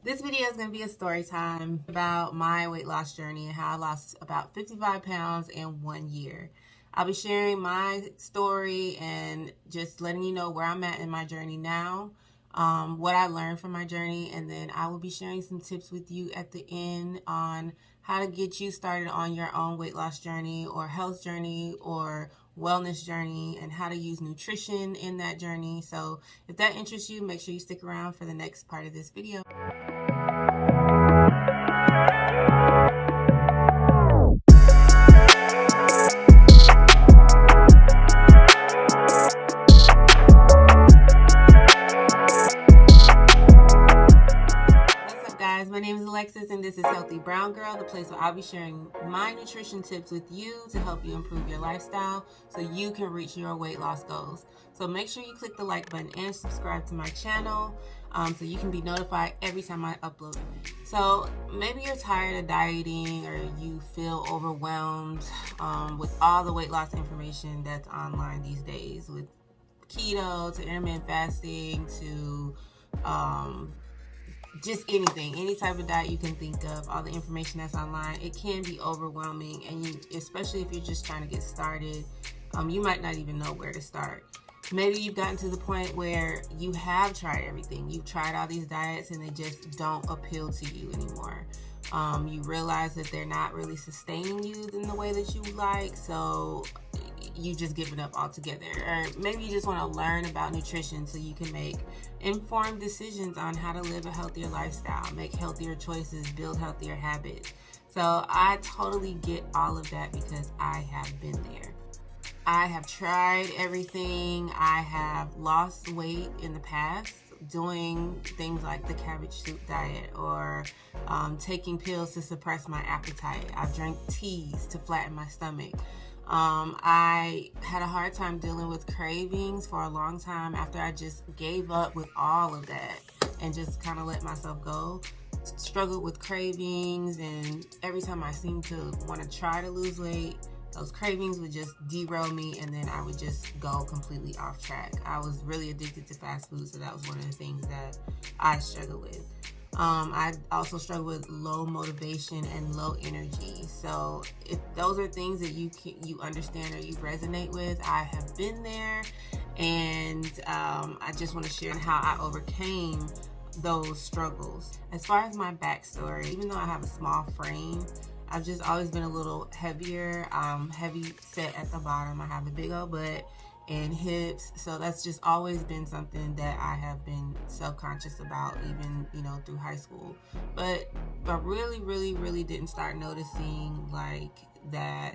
This video is going to be a story time about my weight loss journey and how I lost about 55 pounds in 1 year. I'll be sharing my story and just letting you know where I'm at in my journey now, what I learned from my journey, and then I will be sharing some tips with you at the end on how to get you started on your own weight loss journey or health journey or wellness journey, and how to use nutrition in that journey. So if that interests you, make sure you stick around for the next part of this video. My name is Alexis, and this is Healthy Brown Girl, the place where I'll be sharing my nutrition tips with you to help you improve your lifestyle so you can reach your weight loss goals. So make sure you click the like button and subscribe to my channel so you can be notified every time I upload. So maybe you're tired of dieting, or you feel overwhelmed with all the weight loss information that's online these days, with keto to intermittent fasting to just anything, any type of diet you can think of, all the information that's online. It can be overwhelming, and especially if you're just trying to get started, you might not even know where to start. Maybe you've gotten to the point where you have tried everything. You've tried all these diets and they just don't appeal to you anymore. You realize that they're not really sustaining you in the way that you like, so you just given up altogether. Or maybe you just want to learn about nutrition so you can make informed decisions on how to live a healthier lifestyle, make healthier choices, build healthier habits. So I totally get all of that because I have been there. I have tried everything. I have lost weight in the past doing things like the cabbage soup diet, or taking pills to suppress my appetite. I've drank teas to flatten my stomach. I had a hard time dealing with cravings for a long time after I just gave up with all of that and just kind of let myself go. Struggled with cravings, and every time I seemed to want to try to lose weight, those cravings would just derail me, and then I would just go completely off track. I was really addicted to fast food, so that was one of the things that I struggled with. I also struggle with low motivation and low energy. So if those are things that you understand or you resonate with, I have been there, and I just want to share how I overcame those struggles. As far as my backstory, even though I have a small frame, I've just always been a little heavier, heavy set at the bottom. I have a big old butt and hips, so that's just always been something that I have been self-conscious about, even through high school. But really didn't start noticing like that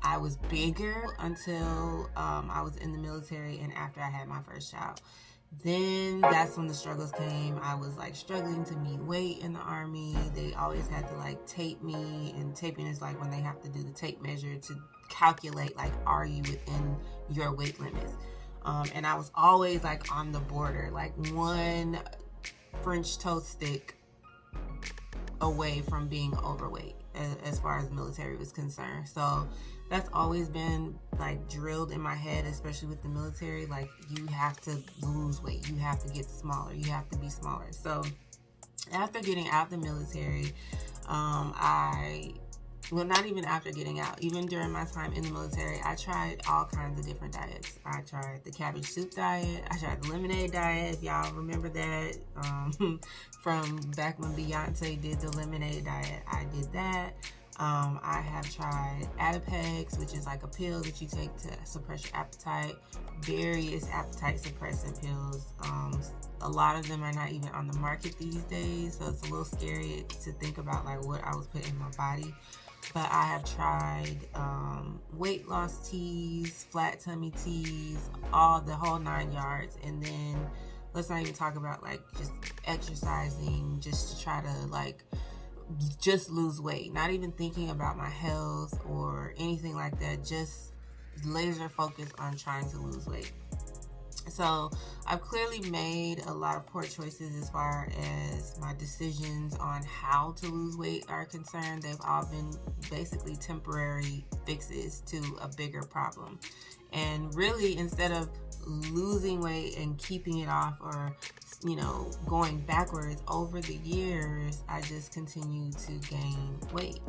I was bigger until I was in the military and after I had my first child. Then that's when the struggles came. I was like struggling to meet weight in the Army. They always had to like tape me, and taping is like when they have to do the tape measure to calculate like, are you within your weight limits? And I was always like on the border, like one French toast stick away from being overweight as far as military was concerned. So that's always been like drilled in my head, especially with the military. Like, you have to lose weight, you have to get smaller, you have to be smaller. So after getting out the military, not even after getting out, even during my time in the military, I tried all kinds of different diets. I tried the cabbage soup diet. I tried the lemonade diet, if y'all remember that, from back when Beyonce did the lemonade diet. I did that. I have tried Adipex, which is like a pill that you take to suppress your appetite. Various appetite suppressant pills. A lot of them are not even on the market these days, so it's a little scary to think about like what I was putting in my body. But I have tried weight loss teas, flat tummy teas, the whole 9 yards. And then let's not even talk about like just exercising just to try to like just lose weight, not even thinking about my health or anything like that, just laser focused on trying to lose weight. So I've clearly made a lot of poor choices as far as my decisions on how to lose weight are concerned. They've all been basically temporary fixes to a bigger problem. And really, instead of losing weight and keeping it off, or going backwards over the years, I just continued to gain weight.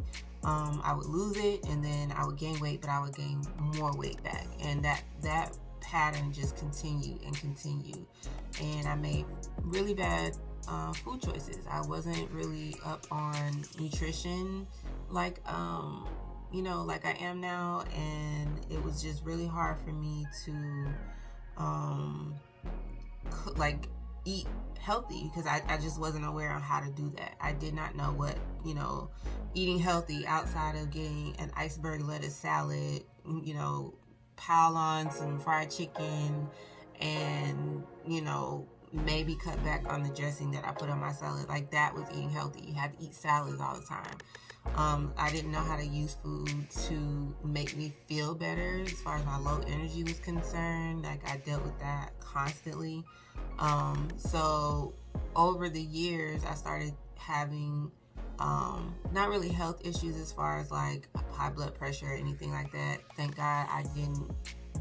I would lose it and then I would gain weight, but I would gain more weight back, and that pattern just continued and continued. And I made really bad food choices. I wasn't really up on nutrition like like I am now, and it was just really hard for me to eat healthy because I just wasn't aware on how to do that. I did not know what eating healthy outside of getting an iceberg lettuce salad, pile on some fried chicken, and maybe cut back on the dressing that I put on my salad. Like, that was eating healthy. You had to eat salads all the time. I didn't know how to use food to make me feel better as far as my low energy was concerned. Like, I dealt with that constantly. So over the years, I started having not really health issues as far as like high blood pressure or anything like that. Thank God I didn't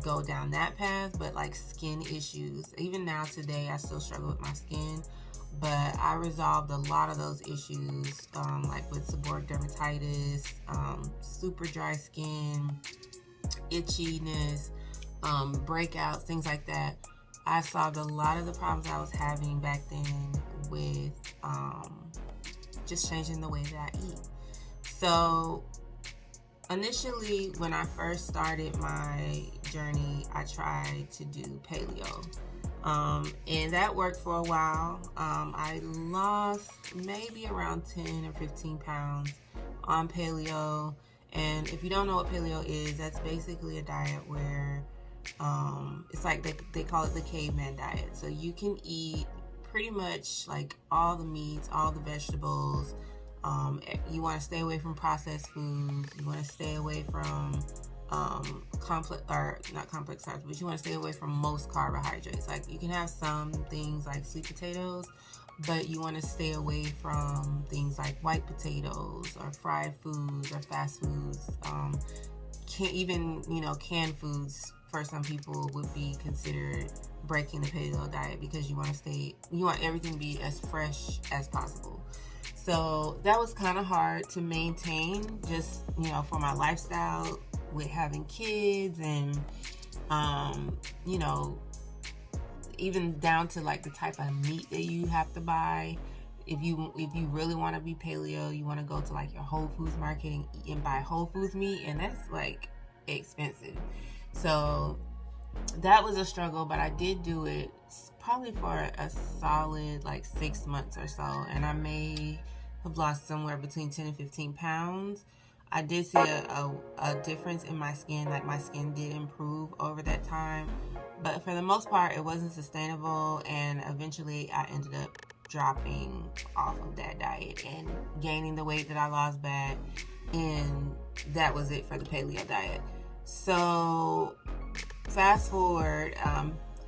go down that path, but like skin issues. Even now today, I still struggle with my skin, but I resolved a lot of those issues, like with seborrheic dermatitis, super dry skin, itchiness, breakouts, things like that. I solved a lot of the problems I was having back then with just changing the way that I eat. So initially, when I first started my journey, I tried to do paleo. And that worked for a while. I lost maybe around 10 or 15 pounds on paleo. And if you don't know what paleo is, that's basically a diet where it's like they call it the caveman diet. So you can eat pretty much like all the meats, all the vegetables. You want to stay away from processed foods. You want to stay away from complex, or not complex carbs, but you want to stay away from most carbohydrates. Like, you can have some things like sweet potatoes, but you want to stay away from things like white potatoes or fried foods or fast foods. Can't even, canned foods for some people would be considered breaking the paleo diet, because you want everything to be as fresh as possible. So that was kind of hard to maintain, just, for my lifestyle with having kids, and, even down to like the type of meat that you have to buy. If you really want to be paleo, you want to go to like your Whole Foods market and buy Whole Foods meat, and that's like expensive. So that was a struggle, but I did do it probably for a solid like 6 months or so, and I may have lost somewhere between 10 and 15 pounds. I did see a difference in my skin. Like, my skin did improve over that time, but for the most part, it wasn't sustainable, and eventually I ended up dropping off of that diet and gaining the weight that I lost back, and that was it for the paleo diet. So fast forward,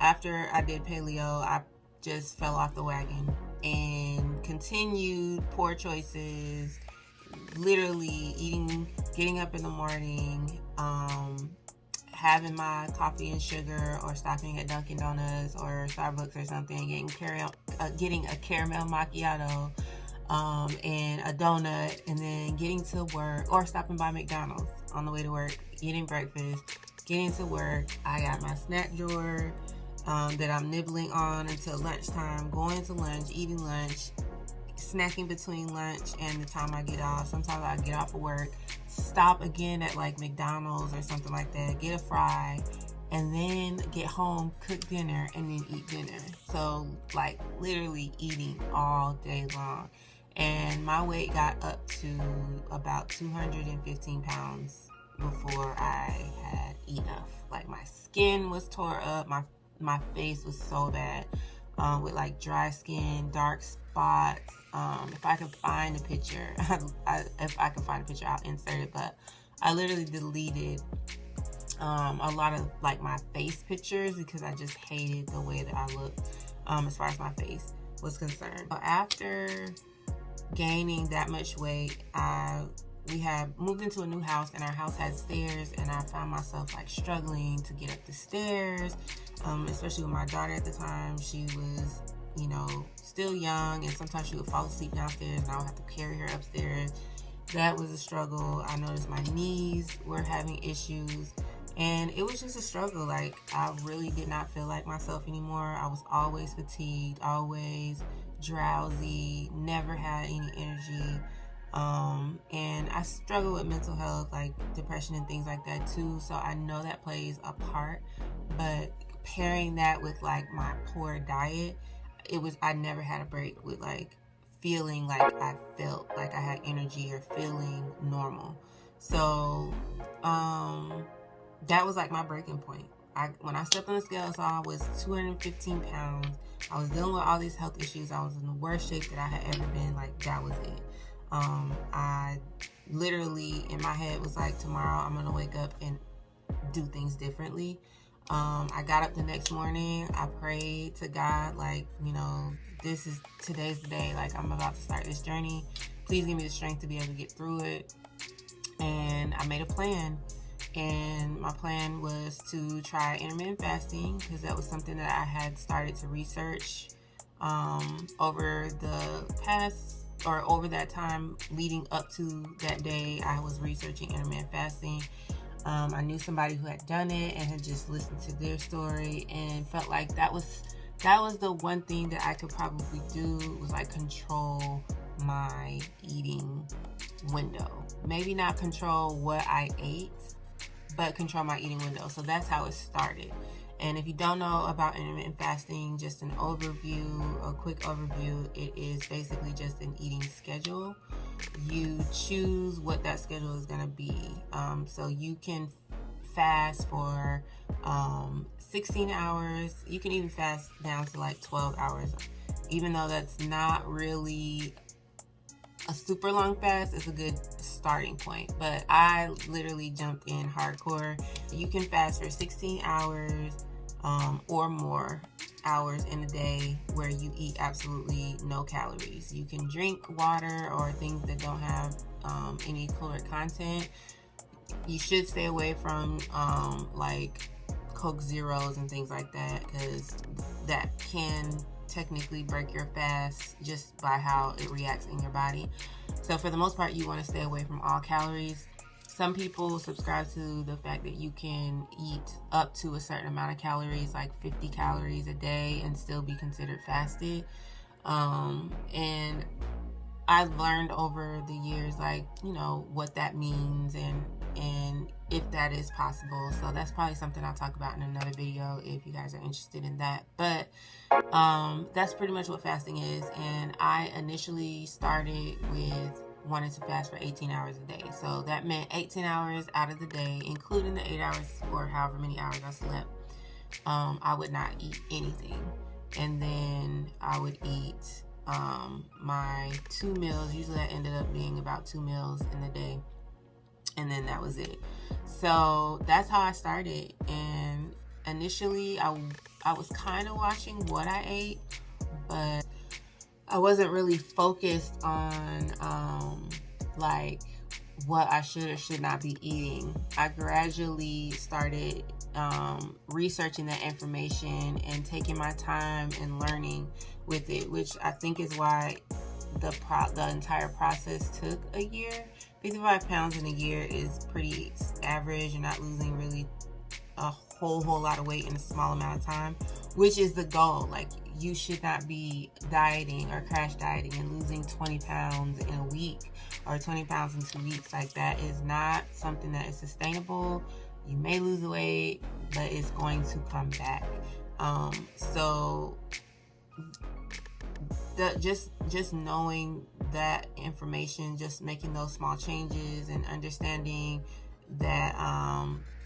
after I did paleo, I just fell off the wagon and continued poor choices, literally getting up in the morning, having my coffee and sugar, or stopping at Dunkin' Donuts or Starbucks or something, getting a caramel macchiato, and a donut, and then getting to work, or stopping by McDonald's on the way to work, eating breakfast, getting to work. I got my snack drawer that I'm nibbling on until lunchtime, going to lunch, eating lunch, snacking between lunch and the time I get off. Sometimes I get off of work, stop again at like McDonald's or something like that, get a fry, and then get home, cook dinner, and then eat dinner. So like literally eating all day long. And my weight got up to about 215 pounds before I had enough. Like, my skin was tore up, my face was so bad, with like dry skin, dark spots. If I can find a picture, I'll insert it, but I literally deleted a lot of like my face pictures because I just hated the way that I looked as far as my face was concerned. So after gaining that much weight, we had moved into a new house, and our house had stairs, and I found myself like struggling to get up the stairs, especially with my daughter at the time. She was, you know, still young, and sometimes she would fall asleep downstairs and I would have to carry her upstairs. That was a struggle. I noticed my knees were having issues, and it was just a struggle. Like, I really did not feel like myself anymore. I was always fatigued, always drowsy, never had any energy. And I struggle with mental health, like depression and things like that too. So I know that plays a part, but pairing that with like my poor diet, I never had a break with like feeling like I felt like I had energy or feeling normal. So, that was like my breaking point. When I stepped on the scale, I saw I was 215 pounds. I was dealing with all these health issues. I was in the worst shape that I had ever been. Like, that was it. I literally, in my head, was like, tomorrow I'm going to wake up and do things differently. I got up the next morning. I prayed to God, like, you know, today's the day. Like, I'm about to start this journey. Please give me the strength to be able to get through it. And I made a plan. And my plan was to try intermittent fasting, because that was something that I had started to research over that time leading up to that day. I was researching intermittent fasting. I knew somebody who had done it and had just listened to their story, and felt like that was the one thing that I could probably do, was like control my eating window. Maybe not control what I ate, but control my eating window. So that's how it started. And if you don't know about intermittent fasting, just a quick overview, it is basically just an eating schedule. You choose what that schedule is going to be. So you can fast for 16 hours. You can even fast down to like 12 hours. Even though that's not really a super long fast, is a good starting point. But I literally jumped in hardcore. You can fast for 16 hours or more hours in a day where you eat absolutely no calories. You can drink water or things that don't have any caloric content. You should stay away from like Coke Zeros and things like that, because that can technically break your fast just by how it reacts in your body. So for the most part, you want to stay away from all calories. Some people subscribe to the fact that you can eat up to a certain amount of calories, like 50 calories a day, and still be considered fasted. And I've learned over the years, like, you know, what that means and if that is possible. So that's probably something I'll talk about in another video if you guys are interested in that. But that's pretty much what fasting is. And I initially started with wanting to fast for 18 hours a day. So that meant 18 hours out of the day, including the 8 hours or however many hours I slept, I would not eat anything. And then I would eat my 2 meals. Usually that ended up being about 2 meals in the day, and then that was it. So that's how I started. And initially I was kind of watching what I ate, but I wasn't really focused on like what I should or should not be eating. I gradually started researching that information and taking my time and learning with it, which I think is why the entire process took a year. 55 pounds in a year is pretty average. You're not losing really a whole lot of weight in a small amount of time, which is the goal. Like, you should not be dieting or crash dieting and losing 20 pounds in a week or 20 pounds in 2 weeks. Like, that is not something that is sustainable. You may lose the weight, but it's going to come back. So just knowing that information, just making those small changes and understanding that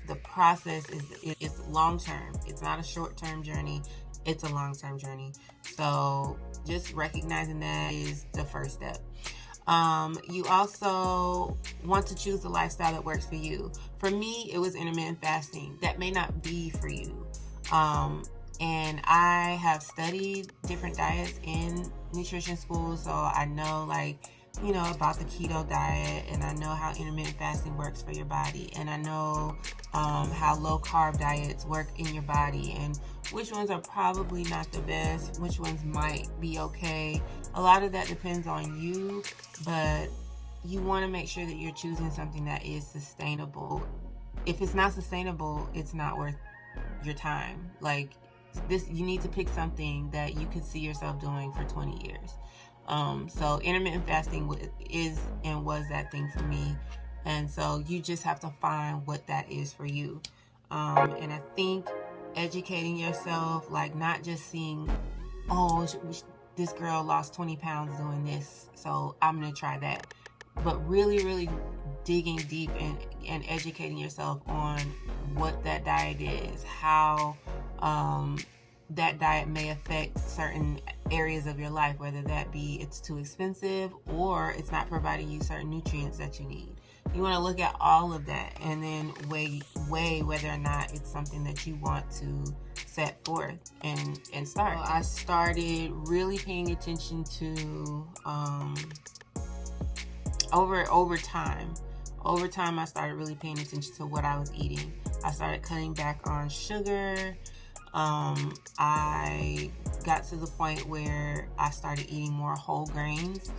the process is long term. It's not a short term journey. It's a long term journey. So just recognizing that is the first step. You also want to choose the lifestyle that works for you. For me, it was intermittent fasting. That may not be for you. And I have studied different diets in nutrition school, so I know about the keto diet, and I know how intermittent fasting works for your body, and I know how low carb diets work in your body, and which ones are probably not the best, which ones might be okay. A lot of that depends on you, but you want to make sure that you're choosing something that is sustainable. If it's not sustainable, it's not worth your time. Like this, you need to pick something that you can see yourself doing for 20 years. So intermittent fasting is and was that thing for me. And so you just have to find what that is for you. And I think educating yourself, like not just seeing, oh, this girl lost 20 pounds doing this, so I'm going to try that. But really, really digging deep and educating yourself on what that diet is, how that diet may affect certain areas of your life, whether that be it's too expensive or it's not providing you certain nutrients that you need. You want to look at all of that and then weigh whether or not it's something that you want to set forth and start. So I started really paying attention to over time. Over time, I started really paying attention to what I was eating. I started cutting back on sugar. I got to the point where I started eating more whole grains.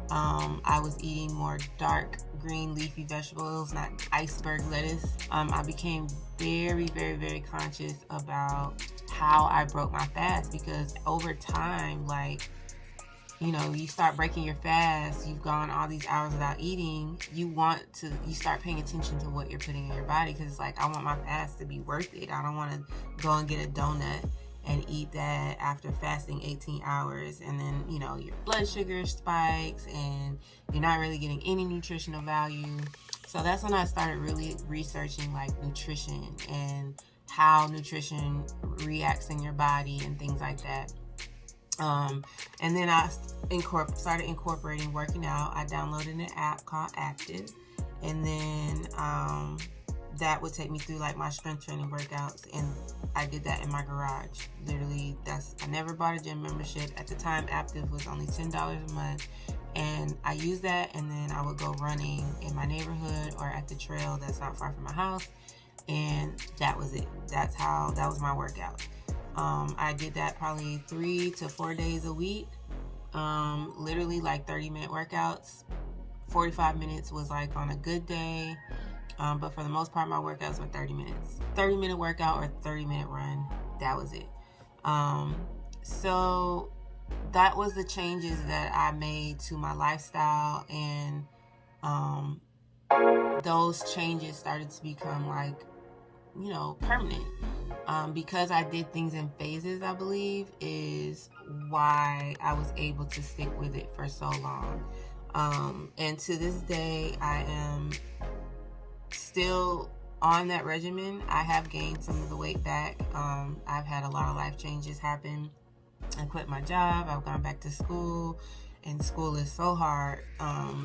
I was eating more dark green leafy vegetables, not iceberg lettuce. I became very, very, very conscious about how I broke my fast, because over time, you start breaking your fast, you've gone all these hours without eating, you start paying attention to what you're putting in your body, because it's like, I want my fast to be worth it. I don't want to go and get a donut and eat that after fasting 18 hours and then, your blood sugar spikes and you're not really getting any nutritional value. So that's when I started really researching nutrition and how nutrition reacts in your body and things like that. And then I started incorporating working out. I downloaded an app called Active, and then that would take me through my strength training workouts, and I did that in my garage. Literally, I never bought a gym membership. At the time, Active was only $10 a month, and I used that, and then I would go running in my neighborhood or at the trail that's not far from my house, and that was it. That was my workout. I did that probably 3 to 4 days a week. Literally 30-minute workouts. 45 minutes was on a good day. But for the most part, my workouts were 30 minutes. 30-minute workout or 30-minute run. That was it. So that was the changes that I made to my lifestyle, and those changes started to become permanent. Because I did things in phases, I believe, is why I was able to stick with it for so long. And to this day, I am still on that regimen. I have gained some of the weight back. I've had a lot of life changes happen. I quit my job. I've gone back to school. And school is so hard,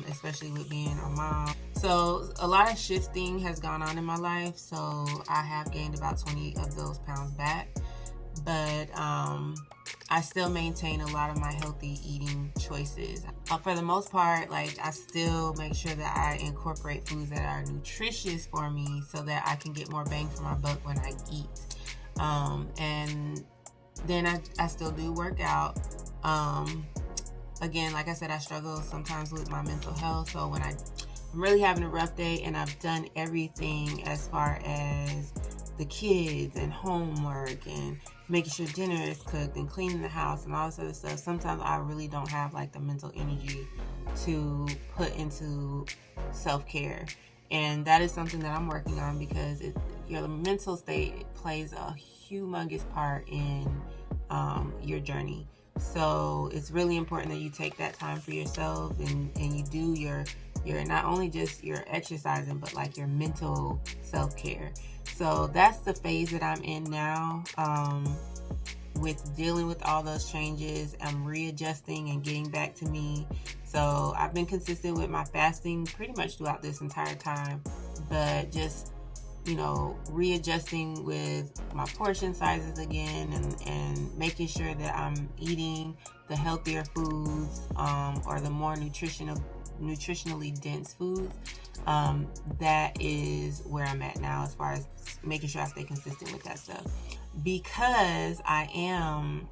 especially with being a mom. So a lot of shifting has gone on in my life. So I have gained about 20 of those pounds back. But I still maintain a lot of my healthy eating choices. For the most part, I still make sure that I incorporate foods that are nutritious for me so that I can get more bang for my buck when I eat. And then I still do work out. Again, like I said, I struggle sometimes with my mental health. So when I'm really having a rough day and I've done everything as far as the kids and homework and making sure dinner is cooked and cleaning the house and all this other stuff, sometimes I really don't have the mental energy to put into self-care. And that is something that I'm working on, because your mental state plays a humongous part in your journey. So it's really important that you take that time for yourself and you do your not only just your exercising, but your mental self-care. So that's the phase that I'm in now. with dealing with all those changes, I'm readjusting and getting back to me. So I've been consistent with my fasting pretty much throughout this entire time, but just, readjusting with my portion sizes again, and making sure that I'm eating the healthier foods, or the more nutritionally dense foods. That is where I'm at now, as far as making sure I stay consistent with that stuff, because I am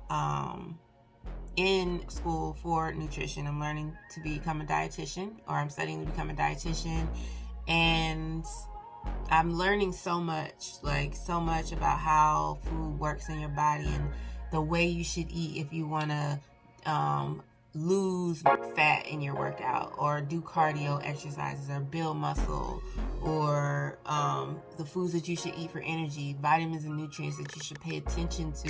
in school for nutrition. I'm learning to become a dietitian, or I'm studying to become a dietitian, and I'm learning so much about how food works in your body and the way you should eat if you want to lose fat in your workout, or do cardio exercises, or build muscle, or the foods that you should eat for energy, vitamins and nutrients that you should pay attention to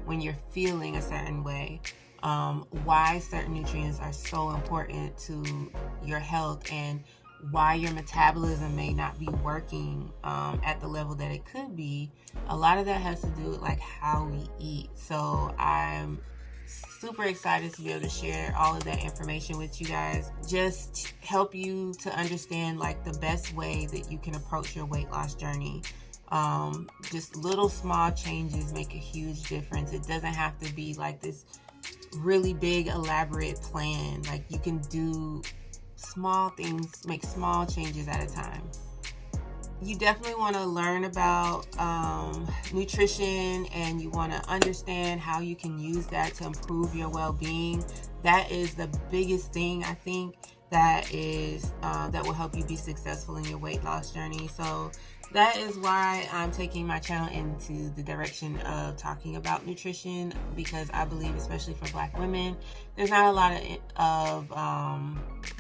when you're feeling a certain way, why certain nutrients are so important to your health, and why your metabolism may not be working at the level that it could be. A lot of that has to do with how we eat. So I'm super excited to be able to share all of that information with you guys, just help you to understand the best way that you can approach your weight loss journey. Just little small changes make a huge difference. It doesn't have to be this really big elaborate plan. You can do small things, make small changes at a time. You definitely want to learn about nutrition, and you want to understand how you can use that to improve your well-being. That is the biggest thing, I think, that will help you be successful in your weight loss journey. So that is why I'm taking my channel into the direction of talking about nutrition, because I believe, especially for Black women, there's not a lot of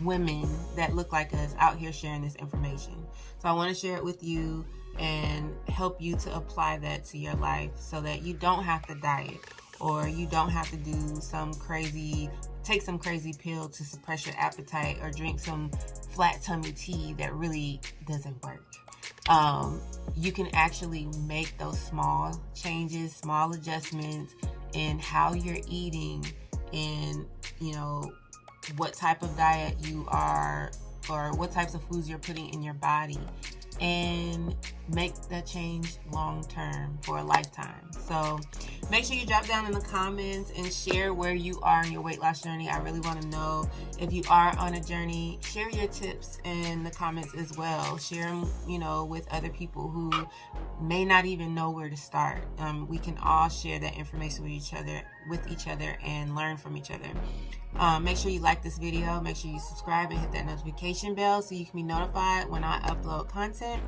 women that look like us out here sharing this information. So I want to share it with you and help you to apply that to your life, so that you don't have to diet, or you don't have to do take some crazy pill to suppress your appetite, or drink some flat tummy tea that really doesn't work. You can actually make those small changes, small adjustments in how you're eating, and what type of diet you are, or what types of foods you're putting in your body, and make that change long term for a lifetime. So make sure you drop down in the comments and share where you are in your weight loss journey. I really want to know if you are on a journey. Share your tips in the comments as well. Share them, with other people who may not even know where to start. We can all share that information with each other and learn from each other. Make sure you like this video. Make sure you subscribe and hit that notification bell so you can be notified when I upload content.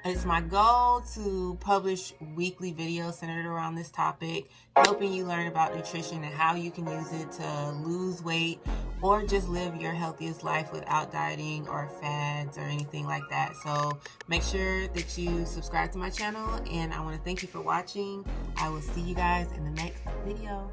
It's my goal to publish weekly videos centered around this topic, helping you learn about nutrition and how you can use it to lose weight, or just live your healthiest life without dieting or fads or anything like that. So make sure that you subscribe to my channel, and I want to thank you for watching. I will see you guys in the next video.